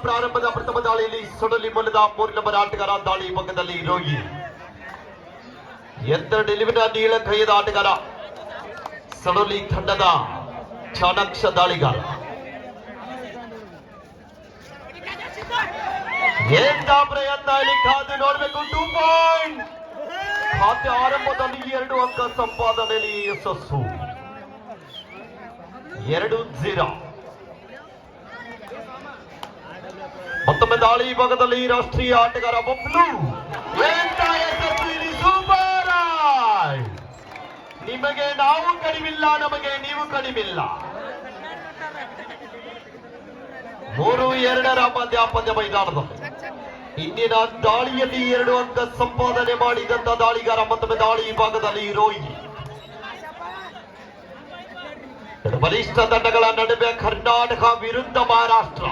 ಪ್ರಾರಂಭದ ಪ್ರಥಮ ದಾಳಿಯಲ್ಲಿ ಸೊಡಲಿ ಮೂಲದ 3 ನಂಬರ್ ಆಟಗಾರ ದಾಳಿ ಭಾಗದಲ್ಲಿ ರೋಗಿ ಎತ್ತರ ನಿಲುವಿನ ನೀಳ ಕೈಯದ ಆಟಗಾರ ಸೊಡಲಿ ತಂಡದ ಚಾಣಾಕ್ಷ ದಾಳಿಗಾರ ಎಂತ ಪ್ರಯತ್ನ ಇಲ್ಲಿ ಕಾದು ನೋಡಬೇಕು 2 ಪಾಯಿಂಟ್ ಖಾತೆ ಆರಂಭದಲ್ಲಿ 2 ಅಂಕ ಸಂಪಾದನೆಯಲ್ಲಿ ಯಶಸ್ಸು 2-0 ಮತ್ತೊಮ್ಮೆ ದಾಳಿ ಭಾಗದಲ್ಲಿ ರಾಷ್ಟ್ರೀಯ ಆಟಗಾರ ಬಬ್ಲು ಸೂಪರ್ ನಿಮಗೆ ನಾವು ಕಡಿಮಿಲ್ಲ ನಮಗೆ ನೀವು ಕಡಿಮಿಲ್ಲ 3-2 ಮಧ್ಯಾಪದ್ಯ ಮೈದಾನದಲ್ಲಿ ಇಂದಿನ ದಾಳಿಯಲ್ಲಿ 2 ಅಂಕ ಸಂಪಾದನೆ ಮಾಡಿದಂತ ದಾಳಿಗಾರ ಮತ್ತೊಮ್ಮೆ ದಾಳಿ ಭಾಗದಲ್ಲಿ ರೋಹಿ ಬಲಿಷ್ಠ ತಂಡಗಳ ನಡುವೆ ಕರ್ನಾಟಕ ವಿರುದ್ಧ ಮಹಾರಾಷ್ಟ್ರ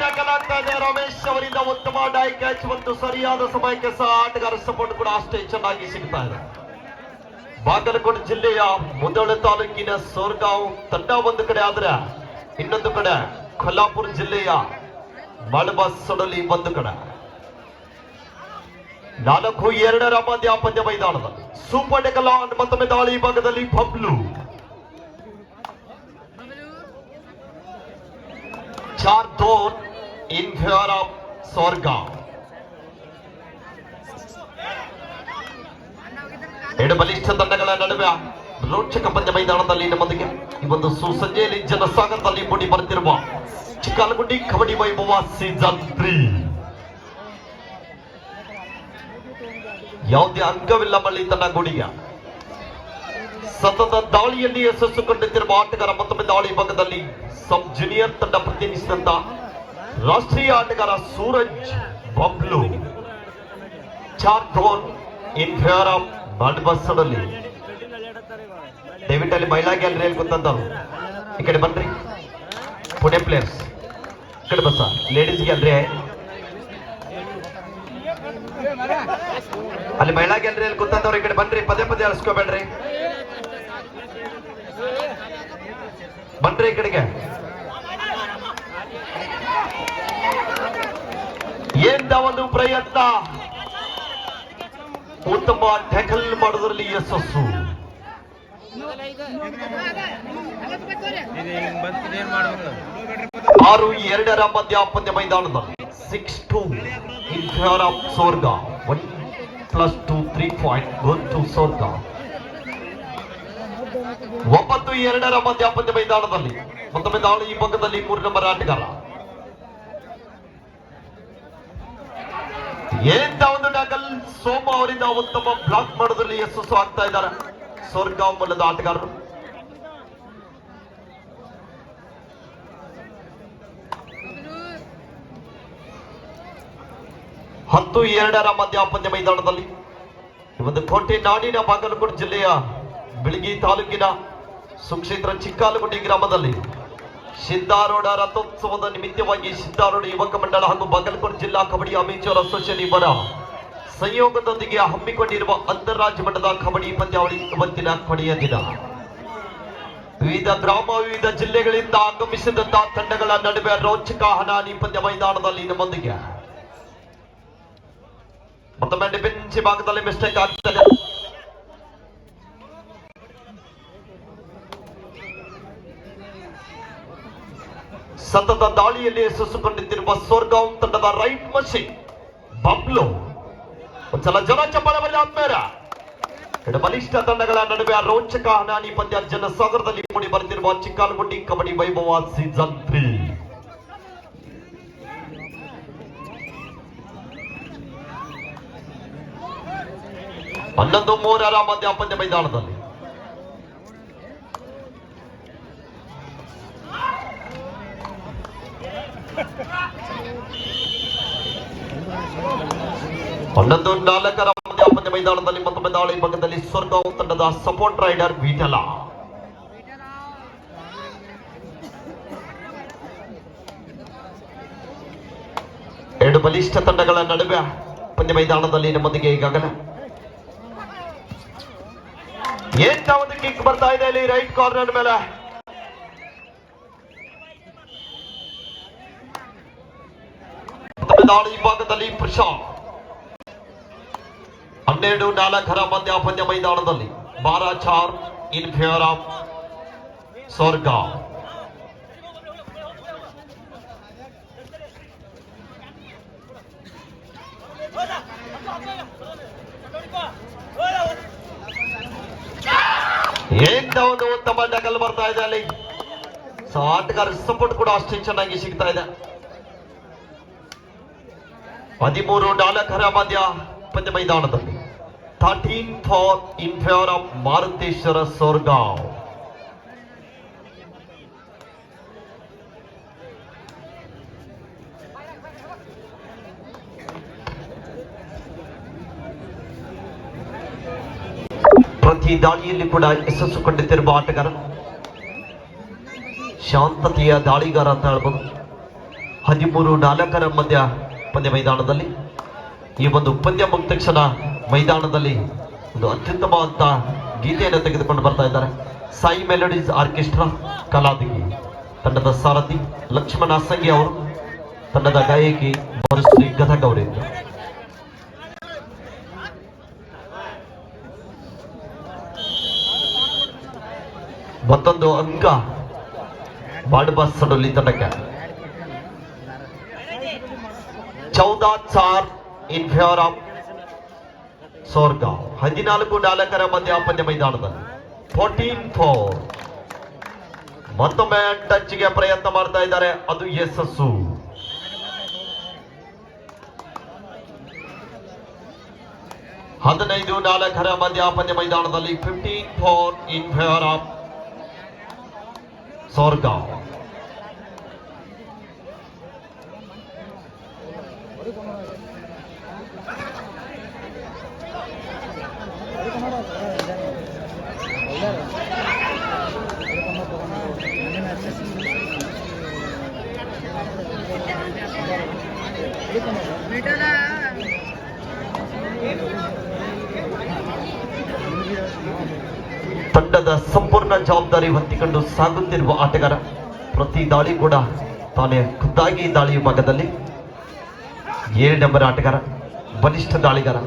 ನಕಲಾಗ್ತಾ ಇದೆ ರಮೇಶ್ ಅವರಿಂದ ಉತ್ತಮ ಡೈ ಕ್ಯಾಚ್ ಮತ್ತು ಸರಿಯಾದ ಸಮಯಕ್ಕೆ ಸಹ ಆಟಗಾರ ಸಪೋರ್ಟ್ ಕೂಡ ಅಷ್ಟೇ ಚೆನ್ನಾಗಿ ಸಿಗ್ತಾ ಇದೆ ಬಾಗಲಕೋಟೆ ಜಿಲ್ಲೆಯ ಮುಧೋಳ ತಾಲೂಕಿನ ಸೋರ್ಗಾಂವ್ ತಂಡ ಒಂದು ಕಡೆ ಆದ್ರೆ ಇನ್ನೊಂದು ಕಡೆ ಕೊಲ್ಲಾಪುರ ಜಿಲ್ಲೆಯ ಮಳಬ ಸೊಡಲಿ ಒಂದು ಕಡೆ 4-2 ಮಧ್ಯಾಪದ್ಯ ಮೈದಾನದಲ್ಲಿ ಸೂಪರ್ ಡೆಕಲಾನ್ ಮತ್ತೊಮ್ಮೆ ದಾಳಿ ಭಾಗದಲ್ಲಿ Bablu 4-2 in favor of Sorgaon. ಎರಡು ಬಲಿಷ್ಠ ತಂಡಗಳ ನಡುವೆ ರೋಚಕ ಪಂದ್ಯ ಮೈದಾನದಲ್ಲಿ ನಮ್ಮೊಂದಿಗೆ ಈ ಒಂದು ಸುಸಂಜೆಯಲ್ಲಿ ಜನಸಾಗರದಲ್ಲಿ ಮೂಡಿ ಬರುತ್ತಿರುವ ಚಿಕ್ಕಲಗುಂಡಿ ಕಬಡ್ಡಿ ವೈಭವ ಸೀಸನ್ 3 ಯಾವುದೇ ಅಂಕವಿಲ್ಲ ಮಳ್ಳಿ ತನ್ನ ಗುಡಿಯ ಸತತ ದಾಳಿಯಲ್ಲಿ ಯಶಸ್ಸು ಕಂಡುತ್ತಿರುವ ಆಟಗಾರ ಮತ್ತೊಮ್ಮೆ ದಾಳಿ ಭಾಗದಲ್ಲಿ ಸಬ್ ಜೂನಿಯರ್ ತಂಡ ಪ್ರತಿನಿಧಿಸಿದಂತ ರಾಷ್ಟ್ರೀಯ ಆಟಗಾರ Suraj Bablu 4-2 in favor of ಮಲ್ಬಸ್ಸಲ್ಲಿ ದಯವಿಟ್ಟು ಅಲ್ಲಿ ಮಹಿಳಾ ಗ್ಯಾಲರಿಯಲ್ಲಿ ಕೂತಂತವ್ರು ಈ ಕಡೆ ಬನ್ರಿ ಪುಣೆ ಪ್ಲೇಯರ್ಸ್ ಈ ಕಡೆ ಬಸ್ಸ ಲೇಡೀಸ್ ಗ್ಯಾಲರಿ ಅಲ್ಲಿ ಮಹಿಳಾ ಗ್ಯಾಲರಿಯಲ್ಲಿ ಕೂತಂತವ್ರು ಈ ಕಡೆ ಬನ್ರಿ ಪದೇ ಪದೇ ಅಳಿಸ್ಕೋಬೇಡ್ರಿ ಬನ್ರಿ ಈ ಕಡೆಗೆ ಎಂದ ಒಂದು ಪ್ರಯತ್ನ ಉತ್ತಮ ಟ್ಯಾಕಲ್ ಮಾಡೋದ್ರಲ್ಲಿ ಯಶಸ್ಸು 6-2 ಮಧ್ಯಾಪದ್ಯ ಮೈದಾನದಲ್ಲಿ 6-2 in favor of Sorgaon 1+2 3 point go to Sorgaon 9-2 ಮಧ್ಯಾಪದ್ಯ ಮೈದಾನದಲ್ಲಿ ಮತ್ತೊಮ್ಮೆ ದಾಳಿ ಈ ಭಾಗದಲ್ಲಿ 3 ನಂಬರ್ ಆಟಗಾರ ಎಂತ ಒಂದು ಟ್ಯಾಕಲ್ ಸೋಮ ಅವರಿಂದ ಉತ್ತಮ ಬ್ಲಾಕ್ ಮಾಡೋದ್ರಲ್ಲಿ ಯಶಸ್ಸು ಆಗ್ತಾ ಇದ್ದಾರೆ ಸೋರ್ಗಾಂವ್ ಮೂಲದ ಆಟಗಾರರು ಹತ್ತು 2 ಮಧ್ಯಾಪದ್ಯ ಮೈದಾನದಲ್ಲಿ ಒಂದು ಕೋಟೆ ನಾಡಿನ ಬಾಗಲಕೋಟೆ ಜಿಲ್ಲೆಯ ಬಿಳಗಿ ತಾಲೂಕಿನ ಸುಕ್ಷೇತ್ರ ಚಿಕ್ಕಾಲಗುಂಡಿ ಗ್ರಾಮದಲ್ಲಿ ಸಿದ್ದಾರೂಢ ರಥೋತ್ಸವದ ನಿಮಿತ್ತವಾಗಿ ಸಿದ್ದಾರೂಢ ಯುವಕ ಮಂಡಳ ಹಾಗೂ ಬಾಗಲಕೋಟೆ ಜಿಲ್ಲಾ ಕಬಡ್ಡಿ ಅಮೇಚರ್ ಅಸೋಸಿಯೇಷನ್ ಇವರ ಸಂಯೋಗದೊಂದಿಗೆ ಹಮ್ಮಿಕೊಂಡಿರುವ ಅಂತಾರಾಜ್ಯ ಮಟ್ಟದ ಕಬಡ್ಡಿ ಪಂದ್ಯಾವಳಿ ಇವತ್ತಿನ ಕೊನೆಯ ದಿನ ವಿವಿಧ ಗ್ರಾಮ ವಿವಿಧ ಜಿಲ್ಲೆಗಳಿಂದ ಆಗಮಿಸಿದಂತಹ ತಂಡಗಳ ನಡುವೆ ರೋಚಕ ಹಣಾಹಣಿ ಪಂದ್ಯ ಮೈದಾನದಲ್ಲಿ ನಮ್ಮೊಂದಿಗೆ ಮತ್ತೊಮ್ಮೆ ಡಿಫೆನ್ಸ್ ಭಾಗದಲ್ಲಿ ಮಿಸ್ಟೇಕ್ ಆಗ್ತದೆ ಸತತ ದಾಳಿಯಲ್ಲಿ ಯಶಸ್ಸು ಕಂಡುತ್ತಿರುವ ಸೋರ್ಗಾಂವ್ ತಂಡದ ರೈಟ್ ಮಷಿನ್ ಬಬ್ಲು ಒಂದ್ಸಲ ಜನ ಚಪ್ಪಾಳೆ ಆದ್ಮೇಲೆ ಎರಡು ಬಲಿಷ್ಠ ತಂಡಗಳ ನಡುವೆ ರೋಚಕ ಹಣಾಹಣಿ ಪಂದ್ಯ ಜನಸಾಗರದಲ್ಲಿ ಮೂಡಿ ಬರುತ್ತಿರುವ ಚಿಕ್ಕಲಗುಂಡಿ ಕಬಡ್ಡಿ ವೈಭವ ಸೀಸನ್ 3 11-3 ಮಧ್ಯಾಪದ್ಯ ಮೈದಾನದಲ್ಲಿ ಹನ್ನೊಂದು 4 ಮಧ್ಯಾಪದ್ಯ ಮೈದಾನದಲ್ಲಿ ಮತ್ತೊಮ್ಮೆ ದಾಳಿ ಭಾಗದಲ್ಲಿ ಸೋರ್ಗಾಂವ್ ತಂಡದ ಸಪೋರ್ಟ್ ರೈಡರ್ ವಿಠಲ ಎರಡು ಬಲಿಷ್ಠ ತಂಡಗಳ ನಡುವೆ ಪಂದ್ಯ ಮೈದಾನದಲ್ಲಿ ನಮ್ಮೊಂದಿಗೆ ಈಗಾಗಲೇ ಎಂತ ಒಂದು ಕಿಕ್ ಬರ್ತಾ ಇದೆ ಇಲ್ಲಿ ರೈಟ್ ಕಾರ್ನರ್ ಮೇಲೆ ಮತ್ತೊಮ್ಮೆ ದಾಳಿ ಭಾಗದಲ್ಲಿ ಪ್ರಶಾಂತ್ 12-4 ಮಧ್ಯ ಪಂದ್ಯ ಮೈದಾನದಲ್ಲಿ 12-4 ಇನ್ ಫೇವರ್ ಆಫ್ ಸೋರ್ಗಾಂವ್. ಎಂತ ಒಂದು ಉತ್ತಮ ಡಕಲ್ ಬರ್ತಾ ಇದೆ ಅಲ್ಲಿ. ಸೊ ಆಟಗಾರ ಸಪೋರ್ಟ್ ಕೂಡ ಅಷ್ಟೇ ಚೆನ್ನಾಗಿ ಸಿಗ್ತಾ ಇದೆ. 13-4 ಮಧ್ಯ ಪಂದ್ಯ ಮೈದಾನದಲ್ಲಿ 13-4 ಇನ್ ಫೇವರ್ ಆಫ್ ಮಾರುತೇಶ್ವರ ಸೋರ್ಗಾಂವ್. ಪ್ರತಿ ದಾಳಿಯಲ್ಲಿ ಕೂಡ ಯಶಸ್ಸು ಕಂಡುತ್ತಿರುವ ಆಟಗಾರ, ಶಾಂತತೆಯ ದಾಳಿಗಾರ ಅಂತ ಹೇಳ್ಬೋದು. 13-4 ಮಧ್ಯ ಪಂದ್ಯ ಮೈದಾನದಲ್ಲಿ ಈ ಒಂದು ಪಂದ್ಯ ಮುಗಿದ ತಕ್ಷಣ ಮೈದಾನದಲ್ಲಿ ಒಂದು ಅತ್ಯುತ್ತಮವಾದ ಗೀತೆಯನ್ನು ತೆಗೆದುಕೊಂಡು ಬರ್ತಾ ಇದ್ದಾರೆ. ಸಾಯಿ ಮೆಲೋಡೀಸ್ ಆರ್ಕೆಸ್ಟ್ರಾ ಕಲಾದಿಗಿ ತಂಡದ ಸಾರಥಿ ಲಕ್ಷ್ಮಣ ಸಂಗಿ ಅವರು, ತಂಡದ ಗಾಯಕಿ ಮರುಶ್ರೀ ಗದಗ್ ಅವರಿಂದ. ಮತ್ತೊಂದು ಅಂಕ ಬಾಡ್ಬಾಸ್ ಸಡೋಲಿ ತಂಡಕ್ಕೆ. 14-4 ಇನ್ ಫೇವರ್ ಆಫ್ ಸೋರ್ಗಾಂವ್. 14-4 ಮಧ್ಯ ಪಂದ್ಯ ಮೈದಾನದಲ್ಲಿ 14-4 ಮತ್ತೊಮ್ಮೆ ಟಚ್ಗೆ ಪ್ರಯತ್ನ ಮಾಡ್ತಾ ಇದ್ದಾರೆ, ಅದು ಯಶಸ್ಸು. ಹದಿನೈದು 4 ಮಧ್ಯ ಪಂದ್ಯ ಮೈದಾನದಲ್ಲಿ 15-4 ಇನ್ ಫೇವರ್ ಆಫ್ ಸೋರ್ಗಾಂವ್. ತಂಡದ ಸಂಪೂರ್ಣ ಜವಾಬ್ದಾರಿ ಹೊತ್ತಿಕೊಂಡು ಸಾಗುತ್ತಿರುವ ಆಟಗಾರ, ಪ್ರತಿ ದಾಳಿ ಕೂಡ ತಾನೇ ಖುದ್ದಾಗಿ ದಾಳಿ ಭಾಗದಲ್ಲಿ 7 ನಂಬರ್ ಆಟಗಾರ, ಬಲಿಷ್ಠ ದಾಳಿಗಾರ.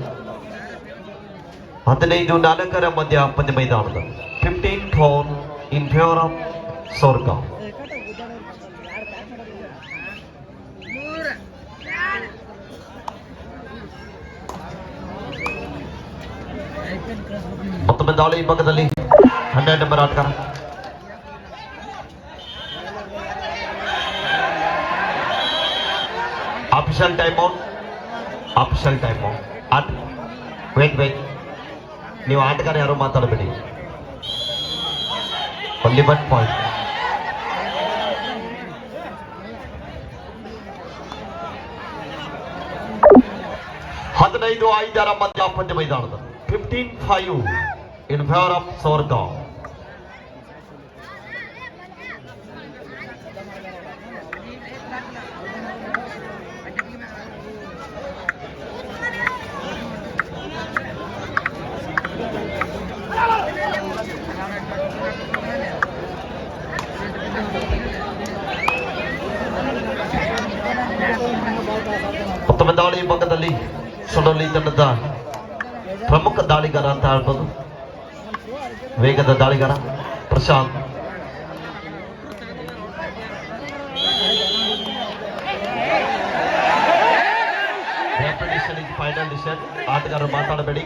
15-4 ಮಧ್ಯ ಪಂದ್ಯ ಮೈದಾನದಲ್ಲಿ 15-4 ಇನ್ ಫೇವರ್ ಆಫ್ ಸೋರ್ಗಾಂವ್. ಮತ್ತೊಮ್ಮೆ ದಾಳಿ ಭಾಗದಲ್ಲಿ 12 ನಂಬರ್ ಆಟಗಾರ, ಆಫಿಷಿಯಲ್ ಟೈಮ್ ಔಟ್. ವೇಟ್ ನೀವು ಆಟಗಾರ ಯಾರು ಮಾತಾಡಬೇಡಿ, ಓನ್ಲಿ 1 ಪಾಯಿಂಟ್. ಹದಿನೈದು 5 ಮಧ್ಯ ಪಂದ್ಯ ಮೈದಾನದ 15-5 ಇನ್ ಫೇವರ್ ಆಫ್ ಸೋರ್ಗಾಂವ್. ಮತ್ತೊಮ್ಮೆ ದಾಳಿ ಭಾಗದಲ್ಲಿ ಸೊಡಲಿ ತಂಡದ ಪ್ರಮುಖ ದಾಳಿಗಾರ ಅಂತ ಹೇಳ್ಬೋದು, ವೇಗದ ದಾಳಿಗಾರ ಪ್ರಶಾಂತ್. Final decision. ಆಟಗಾರರು ಮಾತಾಡಬೇಡಿ,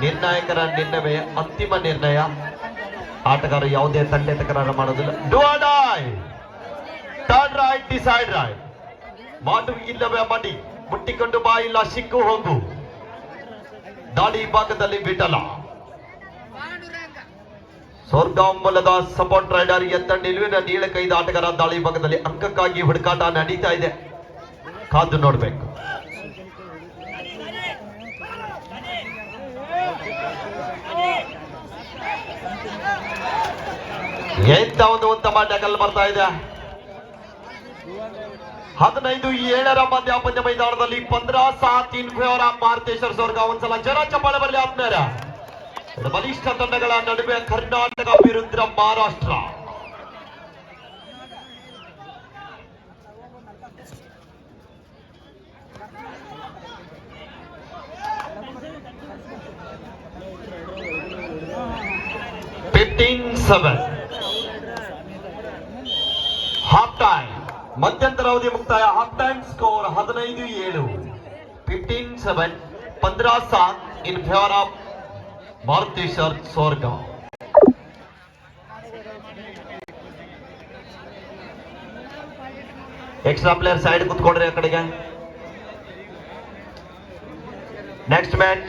ನಿರ್ಣಾಯಕರ ನಿರ್ಣಯವೇ ಅಂತಿಮ ನಿರ್ಣಯ. ಆಟಗಾರ ಯಾವುದೇ ತಂಡೆ ತಕರಾರು ಮಾಡೋದಿಲ್ಲ. Do or die, turn right, decide right. ಮಾಡು ಇಲ್ಲವೇ ಮಾಡಿ, ಮುಟ್ಟಿಕೊಂಡು ಬಾ, ಇಲ್ಲ ಸಿಕ್ಕು ಹೋಗು. ದಾಳಿ ಭಾಗದಲ್ಲಿ ಬಿಡಲ್ಲ. ಸೋರ್ಗಾಂವ್ ಮೂಲದ ಸಪೋರ್ಟ್ ರೈಡರ್ ಎತ್ತ ನಿಲುವಿನ ನೀಳಕೈದ ಆಟಗಾರ. ದಾಳಿ ಭಾಗದಲ್ಲಿ ಅಂಕಕ್ಕಾಗಿ ಹುಡುಕಾಟ ನಡೀತಾ ಇದೆ, ಕಾದು ನೋಡ್ಬೇಕು. ಎಂತ ಒಂದು ಉತ್ತಮ ಡಕಲ್ ಬರ್ತಾ ಇದೆ. 15-7 ಮಧ್ಯ ಪಂದ್ಯ ಮೈದಾನದಲ್ಲಿ 15-7 ಇನ್ ಫೇವರ್ ಆಫ್ ಮಾರುತೇಶ್ವರ ಸೋರ್ಗಾಂವ್. ಒಂದ್ಸಲ ಜನ ಚಪ್ಪಾಳೆ ಬರಲಿ ಆತ್ಮೇರ. ಬಲಿಷ್ಠ ತಂಡಗಳ ನಡುವೆ ಕರ್ನಾಟಕ ವಿರುದ್ಧ ಮಹಾರಾಷ್ಟ್ರ. 15-7 ಹಾಫ್ ಟೈಮ್ ಮಧ್ಯಂತರ ಅವಧಿ ಮುಕ್ತಾಯ half time score 15-7 15-7 15-7 in favor of Marteshwar Sorgaon. Extra player side ಕುತ್ಕೊಡ್ರಿ ಆ ಕಡೆಗೆ. Next match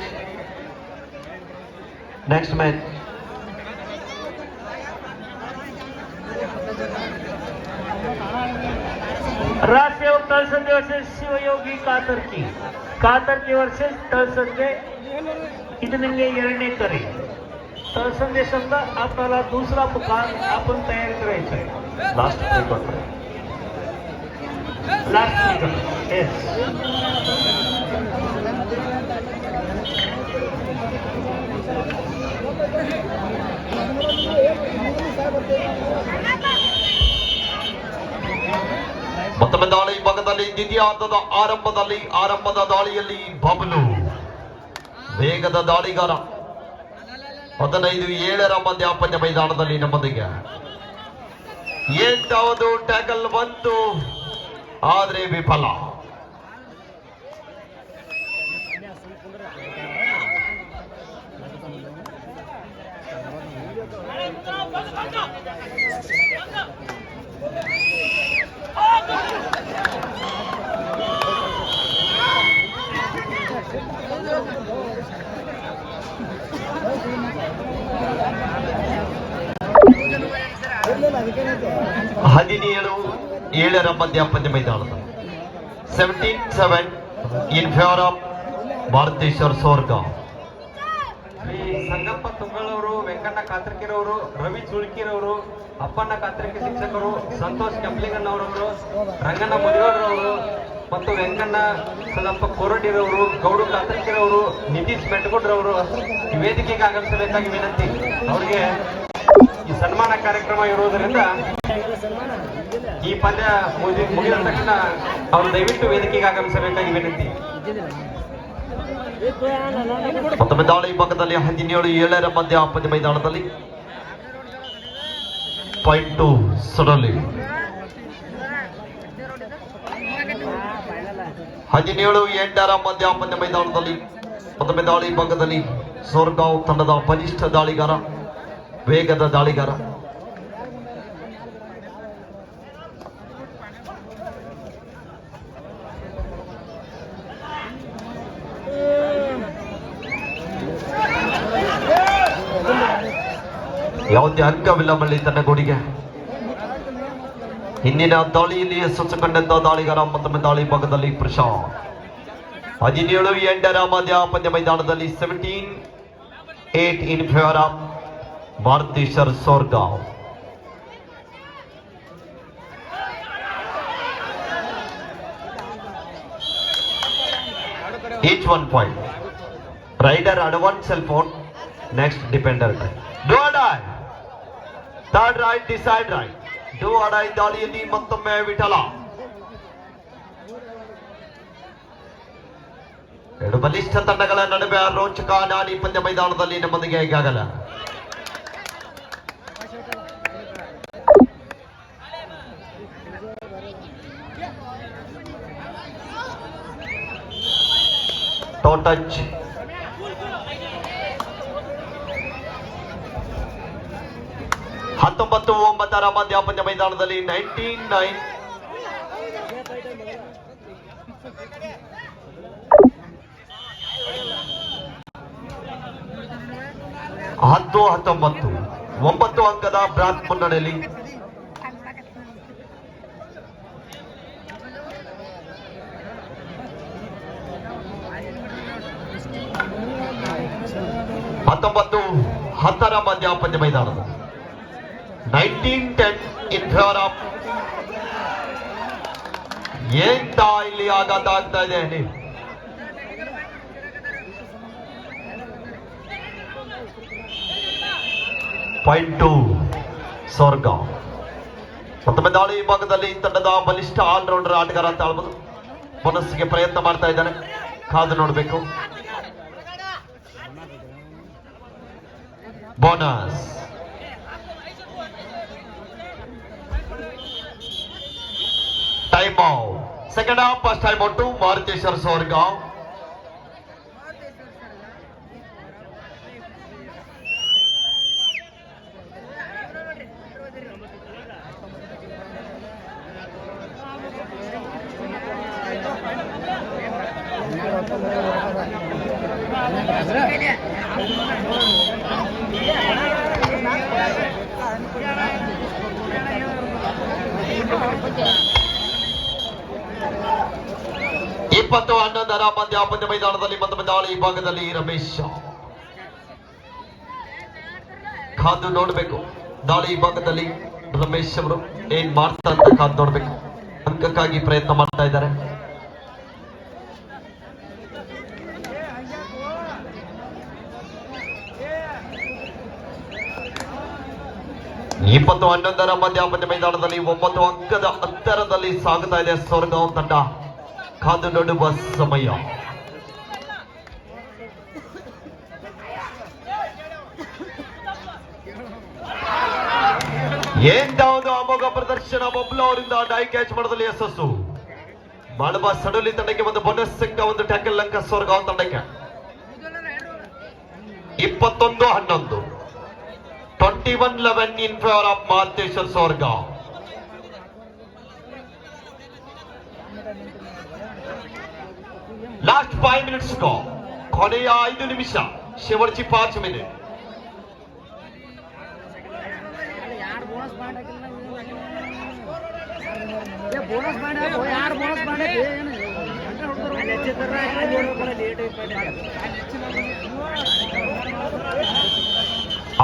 Rajsevak Talsande versus Shivyogi Katarki versus Talsande इतनिंगे ಎರಡನೇ करी. तळसंदे संघ आपल्याला दुसरा पुकार आपण तयार करायचा आहे. लास्ट क्वार्टर येस ಮತ್ತೊಮ್ಮೆ ದಾಳಿ ಭಾಗದಲ್ಲಿ ದ್ವಿತೀಯಾರ್ಧದ ಆರಂಭದ ದಾಳಿಯಲ್ಲಿ ಬಬ್ಲು ವೇಗದ ದಾಳಿಗಾರ 15-7 ಮಧ್ಯಾಪನ್ಯ ಮೈದಾನದಲ್ಲಿ ನಮ್ಮೊಂದಿಗೆ. ಎಂಟಾவது ಟ್ಯಾಕಲ್ ಬಂತು ಆದ್ರೆ ವಿಫಲ. ಏಳರ ಮಧ್ಯಾಪನ್ಯ ಮೈದಾನದಲ್ಲಿ 17-7 in favor of Maruteshwar ಸೋರ್ಗಾಂವ್. Shri Sangappa ತುಂಗಳವರು, Venkanna ಕಾತ್ರಕಿರವರು, Ravi ಚುಳ್ಕಿರವರು, Appanna ಕಾತ್ರಕಿ ಶಿಕ್ಷಕರು, ಸಂತೋಷ್ ಕೆಂಪ್ಲಿಗನ್ನವರವರು, ರಂಗಣ್ಣ ಮುದಿಗೌಡರವರು ಮತ್ತು ವೆಂಕಣ್ಣ ಸದಪ್ಪ ಕೋರಡಿರವರು, ಗೌಡು ಕಾತ್ರಕಿರವರು, ನಿತೀಶ್ ಮೆಟ್ಗುಡ್ರವರು ಈ ವೇದಿಕೆಗೆ ಆಗಮಿಸಬೇಕಾಗಿ ವಿನಂತಿ. ಅವರಿಗೆ ಈ ಸನ್ಮಾನ ಕಾರ್ಯಕ್ರಮ ಇರುವುದರಿಂದ ಈ ಪಂದ್ಯ ಮುಗಿದ ತಕ್ಷಣ ಅವರು ದಯವಿಟ್ಟು ವೇದಿಕೆಗೆ ಆಗಮಿಸಬೇಕಾಗಿ ವಿನಂತಿ. ಮತ್ತೊಮ್ಮೆ ದಾಳಿ ಭಾಗದಲ್ಲಿ 17-7 ಮಧ್ಯಾಪನ್ಯ ಮೈದಾನದಲ್ಲಿ ಪಾಯಿಂಟ್ 2 ಸಡನ್ಲಿ 17-8 ಮಧ್ಯಾಪನ್ಯ ಮೈದಾನದಲ್ಲಿ ಮತ್ತೊಮ್ಮೆ ದಾಳಿ ಭಾಗದಲ್ಲಿ ಸೋರ್ಗಾಂವ್ ತಂಡದ ಬಲಿಷ್ಠ ದಾಳಿಗಾರ, ವೇಗದ ದಾಳಿಗಾರ. ಯಾವುದೇ ಅಂಕವಿಲ್ಲ ಮಳ್ಳಿ ತನ್ನ ಗೋಡಿಗೆ. ಹಿಂದಿನ ದಾಳಿಯಲ್ಲಿ ಯಶಸ್ಸು ಕಂಡಂತ ದಾಳಿಗಾರ ಮತ್ತೊಮ್ಮೆ ದಾಳಿ ಭಾಗದಲ್ಲಿ ಪ್ರಶಾಂತ್. 17-8 ಮಧ್ಯಾಪನ್ಯ ಮೈದಾನದಲ್ಲಿ 17-8 in favor of Maruteshwar ಸೋರ್ಗಾಂವ್. Each 1 point. Rider advance cell phone. Next defender time. Do or die. Third right, decide right. Do or die ದಾಳಿಯಲ್ಲಿ ಮತ್ತೊಮ್ಮೆ ವಿಠಲ. ಎರಡು ಬಲಿಷ್ಠ ತಂಡಗಳ ನಡುವೆ ರೋಚಕ ನಾಡಿ ಪಂದ್ಯ ಮೈದಾನದಲ್ಲಿ ನಮ್ಮೊಂದಿಗೆ ಈಗಾಗಲ ಟಚ್ 19-9 ಮಧ್ಯಾಪನ್ಯ ಮೈದಾನದಲ್ಲಿ 19-9 10-19 9 ಅಂಕದ ಬ್ರಾತ್ ಮುನ್ನಡೆಯಲ್ಲಿ. ಹತ್ತೊಂಬತ್ತು 10 ಮಧ್ಯಾಪನ್ಯ ಮೈದಾನದ 19-10 ಇನ್ ಫೇವರ್ ಆಫ್. ಎಂತ ಇಲ್ಲಿ ಆಘಾತ ಆಗ್ತಾ ಇದೆ. ಪಾಯಿಂಟ್ 2 ಸೋರ್ಗಾಂವ್. ಮತ್ತೊಮ್ಮೆ ದಾಳಿ ಭಾಗದಲ್ಲಿ ತಂಡದ ಬಲಿಷ್ಠ ಆಲ್ರೌಂಡರ್ ಆಟಗಾರ ಅಂತ ಹೇಳ್ಬೋದು. ಬೋನಸ್ಗೆ ಪ್ರಯತ್ನ ಮಾಡ್ತಾ ಇದ್ದಾನೆ, ಕಾದು ನೋಡಬೇಕು. Bonus time out. Second half first time out to Maruteshwar Sorgaon. ಇಪ್ಪತ್ತು 11ರ ಪಂದ್ಯ ಮೈದಾನದಲ್ಲಿ ಮತ್ತೊಮ್ಮೆ ದಾಳಿ ಭಾಗದಲ್ಲಿ ರಮೇಶ್ ಕಾದು ನೋಡ್ಬೇಕು. ದಾಳಿ ಭಾಗದಲ್ಲಿ ರಮೇಶ್ ಅವರು ಏನ್ ಮಾಡ್ತಾ ಅಂತ ಕಾದು ನೋಡ್ಬೇಕು. ಅಂಕಕ್ಕಾಗಿ ಪ್ರಯತ್ನ ಮಾಡ್ತಾ ಇದ್ದಾರೆ. ಇಪ್ಪತ್ತು 11ರ ಪಂದ್ಯ ಮೈದಾನದಲ್ಲಿ 9 ಅಂಕದ ಅಂತರದಲ್ಲಿ ಸಾಗುತ್ತಾ ಇದೆ ಸೋರ್ಗಾಂವ್ ತಂಡ. ಕಾದು ನೋಡುವ ಸಮಯ. ಎಂದಾವುದು ಅಮೋಘ ಪ್ರದರ್ಶನ. ಬಬ್ಲು ಅವರಿಂದ ಡೈ ಕ್ಯಾಚ್ ಮಾಡೋದಲ್ಲಿ ಯಶಸ್ಸು. ಮಾಳಬ ಸಡಲಿ ತಂಡಕ್ಕೆ ಒಂದು ಬೋನಸ್ ಅಂಕ, ಒಂದು ಟ್ಯಾಕಲ್ ಅಂಕ ಸೋರ್ಗಾಂವ್ ತಂಡಕ್ಕೆ. 21-11, 21-11 in favor of Maruteshwar Sorgaon. Last 5 minutes को ಕೊನೆಯ 5 ನಿಮಿಷ, शेवटची 5 मिनिट.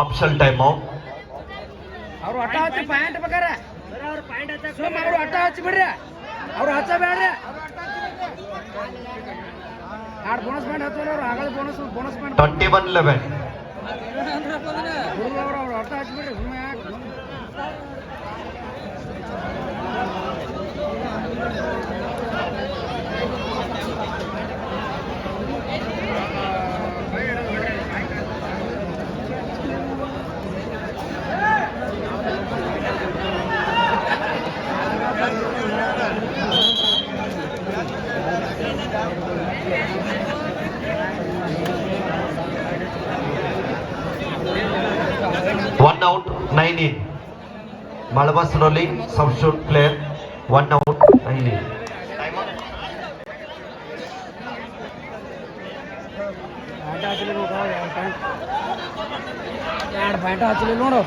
Option time out. ಅವ್ರು ಅಟ್ಟ ಹಚ್ಚಿ ಪಾಯಿಂಟ್ ಬೇಕಾರೆ ಅವ್ರು ಅಟ್ಟ ಹಚ್ಚಿ ಬಿಡ್ರಿ, ಅವ್ರು ಹಚ್ಚ ಬೇಡ್ರಿ. ಎರಡು ಬೋನಸ್ ಪಾಯಿಂಟ್ ಹಚ್ಚೋರು ಅವ್ರು ಆಗಲ್ಲ. Bonus point 21-11. ಅವ್ರು ಅಟ್ಟ ಹಚ್ಚಿ ಬಿಡ್ರಿ. ಸುಮ್ಮನೆ One out, 9 in. Malabar slowly, substitute player. 1 out, 9 in. ಎರಡು ಪಾಯಿಂಟ್ ಹಚ್ಚಲಿ ನೋಡು.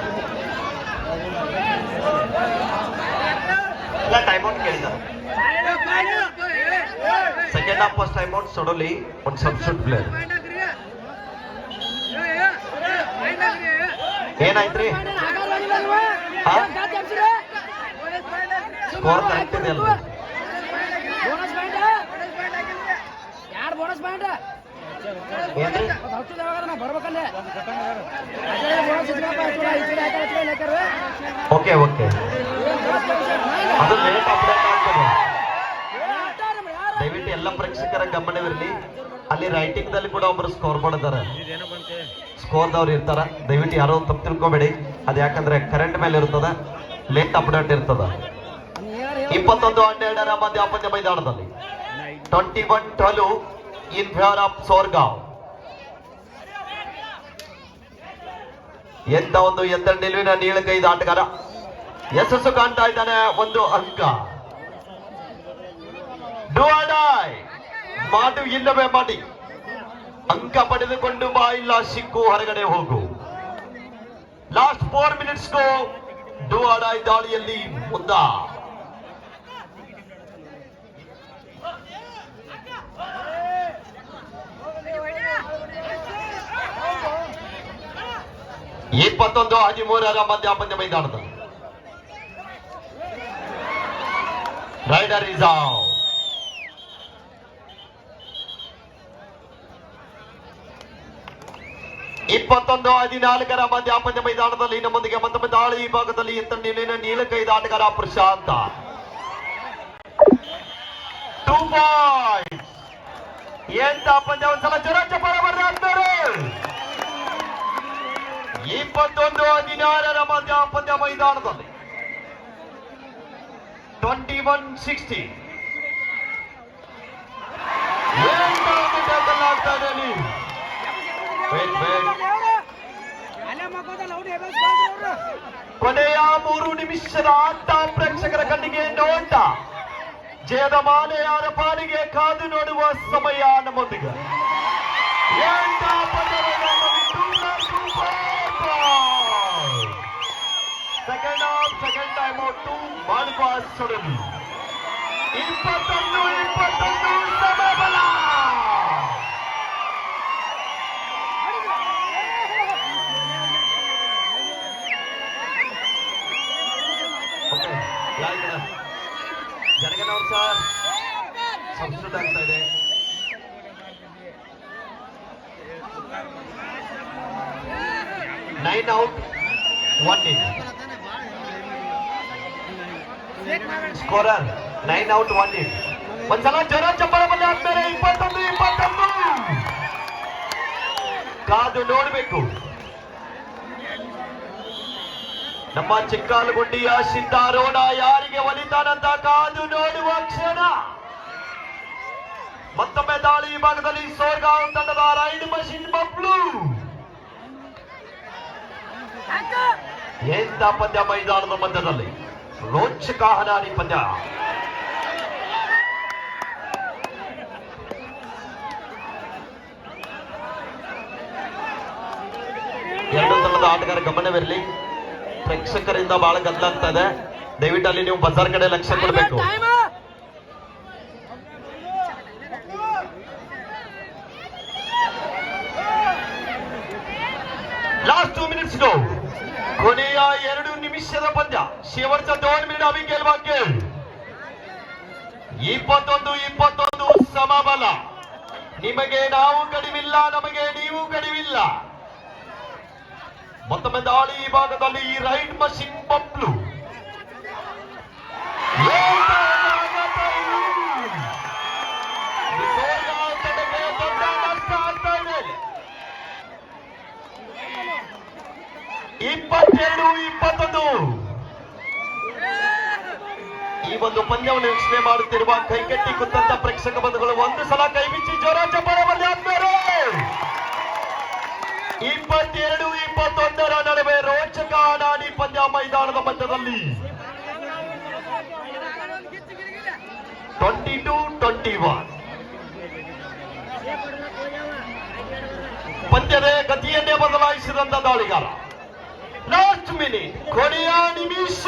ಟೈಮ್ ಔಟ್ ಕೇಳಿದ್ದಾರೆ. Second half first time out Sadali ಒಂದು ಸಬ್ಸ್ಟಿಟ್ಯೂಟ್ ಪ್ಲೇಯರ್. ಏನಾಯ್ತ್ರಿ? ಸ್ಕೋರ್ ಕರೆಕ್ಟ್ ಇದೆ ಅಲ್ವಾ? ಎರಡು ಬೋನಸ್ ಪಾಯಿಂಟ್ ಏನ್ರಿ? ಬರ್ಬೇಕಲ್ಲೇ. ಓಕೆ ಓಕೆ, ಅದು ಲೇಟ್ ಅಪ್ಡೇಟ್ ಆಗ್ತದೆ. ದಯವಿಟ್ಟು ಎಲ್ಲ ಪ್ರೇಕ್ಷಕರ ಗಮನವಿರಲಿ. ಅಲ್ಲಿ ರೈಟಿಂಗ್ ದಲ್ಲಿ ಕೂಡ ಒಬ್ರು ಸ್ಕೋರ್ ಮಾಡಿದ್ದಾರೆ, ಸ್ಕೋರ್ದವ್ರು ಇರ್ತಾರ. ದಯವಿಟ್ಟು ಯಾರೋ ತಪ್ಪು ತಿಳ್ಕೊಬೇಡಿ. ಅದು ಯಾಕಂದ್ರೆ ಕರೆಂಟ್ ಮೇಲೆ ಇರ್ತದ, ಲೇಟ್ ಅಪ್ಡೇಟ್ ಇರ್ತದ. 21-12ರ ಪಂದ್ಯ ಮೈದಾನದಲ್ಲಿ 21-12 ಇನ್ ಫೇವರ್ ಆಫ್ ಸೋರ್ಗಾಂವ್. ಎಂತ ಒಂದು ಎತ್ತರ ನಿಲುವಿನ ನೀಳಗೈದ ಆಟಗಾರ, ಯಶಸ್ಸು ಕಾಣ್ತಾ ಇದ್ದಾನೆ. 1 ಅಂಕ. ಡೂ ಆರ್ ಡೈ, ಮಾಡು ಇಲ್ಲವೇ ಮಾಡಿ. ಅಂಕ ಪಡೆದುಕೊಂಡು ಬಾ, ಇಲ್ಲ ಸಿಕ್ಕು ಹೊರಗಡೆ ಹೋಗು. Last 4 minutes go. Do or die ದಾಳಿಯಲ್ಲಿ ಮುಂದ. ಈ 21-13ರ ಪಂದ್ಯ ಮೈದಾನದಲ್ಲಿ ರೈಡರ್ ಇಸ್ ಔಟ್. ಇಪ್ಪತ್ತೊಂದು 14ರ ಪಂದ್ಯ ಮೈದಾನದಲ್ಲಿ ನಮ್ಮೊಂದಿಗೆ ಮತ್ತೊಮ್ಮೆ ದಾಳಿ ವಿಭಾಗದಲ್ಲಿ ನೀಲಕೈದ ಆಟಗಾರ ಪ್ರಶಾಂತ. 2 2 ಪಾಯಿಂಟ್ಸ್. ಎಂತ ಪಂದ್ಯ ಒಂದ್ಸಲ ಜನ ಚಪ್ಪಾಳೆ ಬರ್ರಿ ಆದ್ಮೇಲೆ 21-16 ಪಂದ್ಯ ಮೈದಾನದಲ್ಲಿ 21-16. ಕೊನೆಯ 3 ನಿಮಿಷದ ಆಟ ಪ್ರೇಕ್ಷಕರ ಕಣ್ಣಿಗೆ ನೋಟ. ಜಯದ ಮಾಲೆ ಯಾರ ಪಾಲಿಗೆ ಕಾದು ನೋಡುವ ಸಮಯ ನಮ್ಮೊಂದಿಗೆ. Second time out to Malpas Sodali. 21-21 ಸಮಬಲ. ಜನಗನವ್ರು ಸರ್ ಸಬ್ಸ್ಟಿಟ್ಯೂಟ್ ಆಗ್ತಾ ಇದೆ. Nine out 1 in. Scorer 9 out 1 in. ಒಂದ್ಸಲ ಜನ ಚಪ್ಪಾಳೆ ಬಂದ ಆದ್ಮೇಲೆ 21-21 ಕಾದು ನೋಡ್ಬೇಕು. ನಮ್ಮ ಚಿಕ್ಕಾಲಗುಂಡಿಯ ಸಿದ್ದಾರೋಣ ಯಾರಿಗೆ ಒಲಿತಾನಂತ ಕಾದು ನೋಡುವ ಕ್ಷಣ. ಮತ್ತೊಮ್ಮೆ ದಾಳಿ ಭಾಗದಲ್ಲಿ ಸೋರ್ಗಾಂವ್ ತಂಡದ ರೈಡ್ ಮಷಿನ್ ಬಬ್ಲು. ಎಂತ ಪಂದ್ಯ ಮೈದಾನದ ಮಧ್ಯದಲ್ಲಿ ರೋಚಕ ಹನಾಡಿ ಪಂದ್ಯ. ಎರಡು ತಂಡದ ಆಟಗಾರ ಗಮನವಿರಲಿ. ಪ್ರೇಕ್ಷಕರಿಂದ ಬಹಳ ಗದ್ದಲಾಗ್ತಾ ಇದೆ. ದಯವಿಟ್ಟು ಅಲ್ಲಿ ನೀವು ಬಜಾರ್ ಕಡೆ ಲಕ್ಷ್ಯ ಕೊಡಬೇಕು. ಲಾಸ್ಟ್ 2 minutes ಗೋ. ಕೊನೆಯ 2 ನಿಮಿಷದ ಪಂದ್ಯ. शेवटचा 2 मिनिट अभी गेल बाकी. 21-21 ಸಮಬಲ. ನಿಮಗೆ ನಾವು ಕಡಿವಿಲ್ಲ, ನಮಗೆ ನೀವು ಕಡಿವಿಲ್ಲ. ಮತ್ತೊಮ್ಮೆ ದಾಳಿ ಭಾಗದಲ್ಲಿ ಈ ರೈಡ್ ಮಷಿನ್ ಬಬ್ಲು. ದೊಡ್ಡ ನಷ್ಟ ಆಗ್ತಾ ಇದೆ. 22-21 ಈ ಒಂದು ಪಂದ್ಯವನ್ನು ವೀಕ್ಷಣೆ ಮಾಡುತ್ತಿರುವ ಕೈಕಟ್ಟಿ ಕುತ್ತಂತ ಪ್ರೇಕ್ಷಕ ಬಂಧುಗಳು ಒಂದು ಸಲ ಕೈ ಬಿಚ್ಚಿ ಜೋರ ಚಪ್ಪಾಳೆ ಬರಲಿ ಆದ್ಮೇಲೆ 22-21 ನಡುವೆ ರೋಚಕ ಹಣಾಡಿ ಪಂದ್ಯ ಮೈದಾನದ ಮಧ್ಯದಲ್ಲಿ 22-21 ಪಂದ್ಯದ ಗತಿಯನ್ನೇ ಬದಲಾಯಿಸಿದಂತ ದಾಳಿಗಾರ. ಲಾಸ್ಟ್ ಮಿನಿಟ್, ಕೊನೆಯ ನಿಮಿಷ.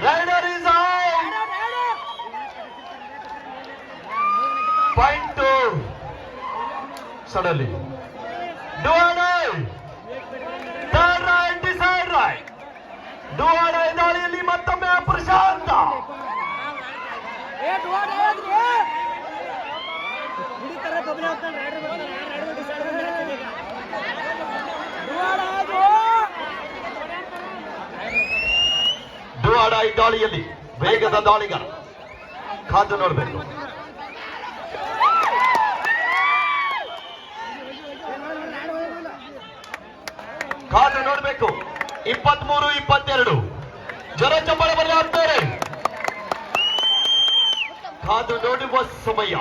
Rider is out. Point to suddenly. Do or die. Turn right, decide right. Do or die ದಾಳಿಯಲ್ಲಿ ಮತ್ತೊಮ್ಮೆ ಪ್ರಶಾಂತ. ಡುವಾಡಾಯಿ ದಾಳಿಯಲ್ಲಿ ವೇಗದ ದಾಳಿಗಾರ. ಕಾದು ನೋಡಬೇಕು. ಕಾದು ನೋಡಬೇಕು. 23-22 ಜನ ಚಪ್ಪಾಳೆ ಬರಲಿ ಆಗ್ತಾರೆ. ಕಾದು ನೋಡುವ ಸಮಯ.